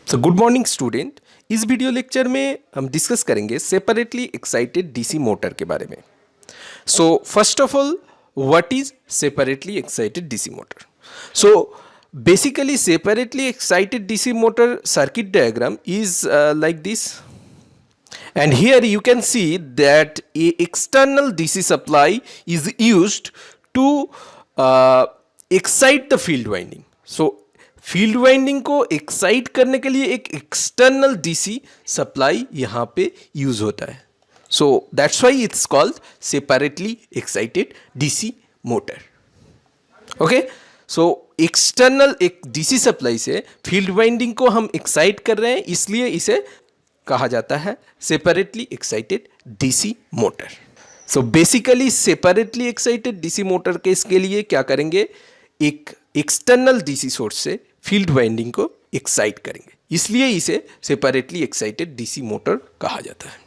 So good morning student. इस video lecture में हम डिस्कस करेंगे सेपरेटली एक्साइटेड डीसी मोटर के बारे में। So first of all, what is separately excited DC motor? So basically separately excited DC motor circuit diagram is like this, and here you can see that a external DC supply is used to excite the field winding. So field winding को excite करने के लिए एक external DC supply यहाँ पे use होता है. So that's why it's called separately excited DC motor. Okay, so external एक डीसी सप्लाई से फील्ड वाइंडिंग को हम एक्साइट कर रहे हैं, इसलिए इसे कहा जाता है separately excited DC motor. So basically separately excited DC motor case के लिए क्या करेंगे, एक एक्सटर्नल डीसी सोर्स से फील्ड वाइंडिंग को एक्साइट करेंगे, इसलिए इसे सेपरेटली एक्साइटेड डीसी मोटर कहा जाता है.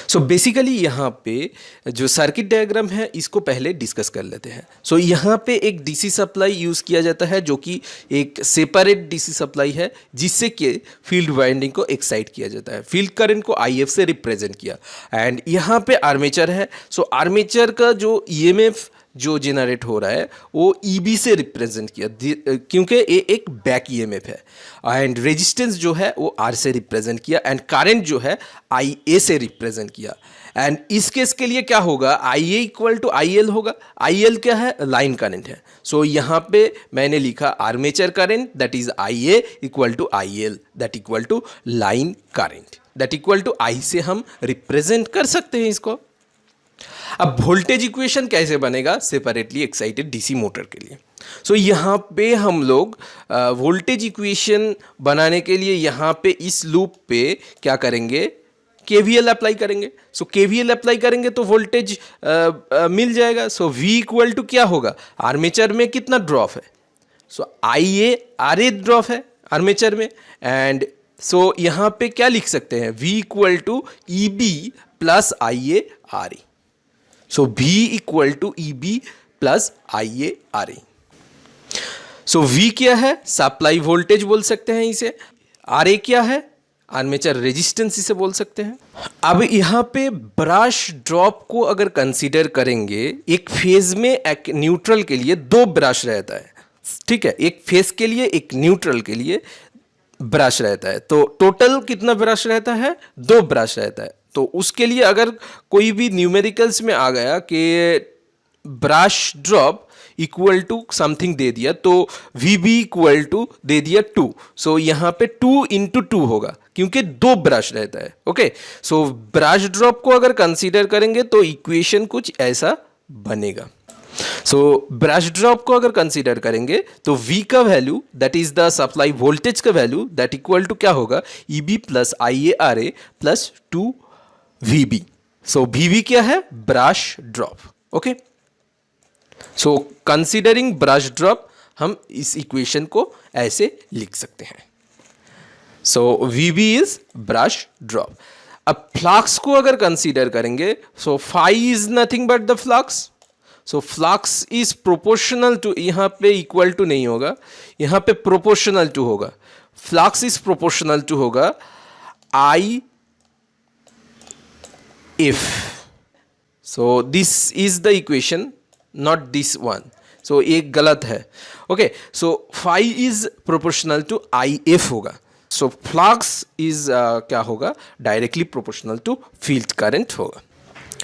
सो बेसिकली यहाँ पे जो सर्किट डायग्राम है इसको पहले डिस्कस कर लेते हैं. सो यहाँ पे एक डीसी सप्लाई यूज़ किया जाता है जो कि एक सेपरेट डीसी सप्लाई है, जिससे कि फील्ड वाइंडिंग को एक्साइट किया जाता है. फील्ड करंट को IF से रिप्रेजेंट किया, एंड यहाँ पे आर्मेचर है. सो आर्मेचर का जो EMF जो जनरेट हो रहा है वो EB से रिप्रेजेंट किया, क्योंकि ये एक बैक EMF है. एंड रेजिस्टेंस जो है वो R से रिप्रेजेंट किया, एंड करंट जो है IA से रिप्रेजेंट किया. एंड इस केस के लिए क्या होगा, IA इक्वल टू IL होगा. IL क्या है, लाइन करंट है. सो यहाँ पे मैंने लिखा armature current that is IA equal to IL that equal to line current that equal to I से हम रिप्रेजेंट कर सकते हैं इसको. अब वोल्टेज इक्वेशन कैसे बनेगा सेपरेटली एक्साइटेड डीसी मोटर के लिए? सो यहाँ पे हम लोग वोल्टेज इक्वेशन बनाने के लिए यहाँ पे इस लूप पे क्या करेंगे, KVL अप्लाई करेंगे. सो KVL अप्लाई करेंगे तो वोल्टेज मिल जाएगा. सो V इक्वल टू क्या होगा, आर्मेचर में कितना ड्रॉप है, सो IA RA ड्रॉप है आर्मेचर में. एंड सो यहाँ पे क्या लिख सकते हैं, V equal to EB plus IA RA. So V equal to EB plus IA RA. So V क्या है, सप्लाई वोल्टेज बोल सकते हैं इसे. RA क्या है, आर्मेचर रेजिस्टेंस इसे बोल सकते हैं. अब यहाँ पे ब्रश ड्रॉप को अगर कंसीडर करेंगे, एक फेज में एक न्यूट्रल के लिए दो ब्रश रहता है, ठीक है, एक फेज के लिए एक न्यूट्रल के लिए ब्रश रहता है. तो टोटल कितना ब्रश रहता है, दो ब्रश रहता है. तो उसके लिए अगर कोई भी न्यूमेरिकल्स में आ गया कि brush drop equal to something दे दिया, तो VB इक्वल टू दे दिया 2. सो यहाँ पे 2 इंटू 2 होगा, क्योंकि दो ब्रश रहता है. ओके, सो ब्रश ड्रॉप को अगर कंसीडर करेंगे तो इक्वेशन कुछ ऐसा बनेगा. सो ब्रश ड्रॉप को अगर कंसीडर करेंगे तो V का value that is the supply voltage का वैल्यू दैट इक्वल टू क्या होगा, EB plus IA RA plus 2 VB. So VB क्या है, brush drop. Okay, so considering brush drop हम इस इक्वेशन को ऐसे लिख सकते हैं. So VB is brush drop. अब फ्लक्स को अगर कंसीडर करेंगे, so phi is nothing but the flux. So flux is proportional to, यहाँ पे इक्वल टू नहीं होगा, यहाँ पे प्रोपोर्शनल टू होगा. फ्लक्स इज प्रोपोर्शनल टू होगा IF. So this is the equation, not this one. So एक गलत है. Okay, so phi is proportional to IF होगा. सो फ्लक्स इज क्या होगा, directly proportional to field current होगा.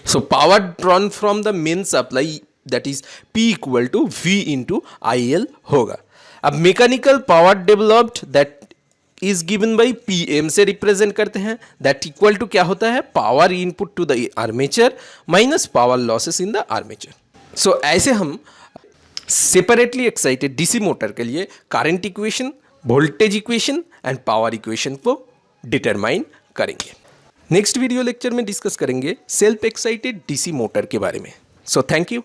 So power drawn from the main supply that is P equal to V into IL होगा. अब mechanical power developed that is given by PM से represent करते हैं, that equal to क्या होता है, power input to the armature minus power losses in the armature. So ऐसे हम सेपरेटली एक्साइटेड डीसी मोटर के लिए current equation, voltage equation and power equation को डिटरमाइन करेंगे. नेक्स्ट वीडियो लेक्चर में डिस्कस करेंगे सेल्फ एक्साइटेड डीसी मोटर के बारे में. So thank you.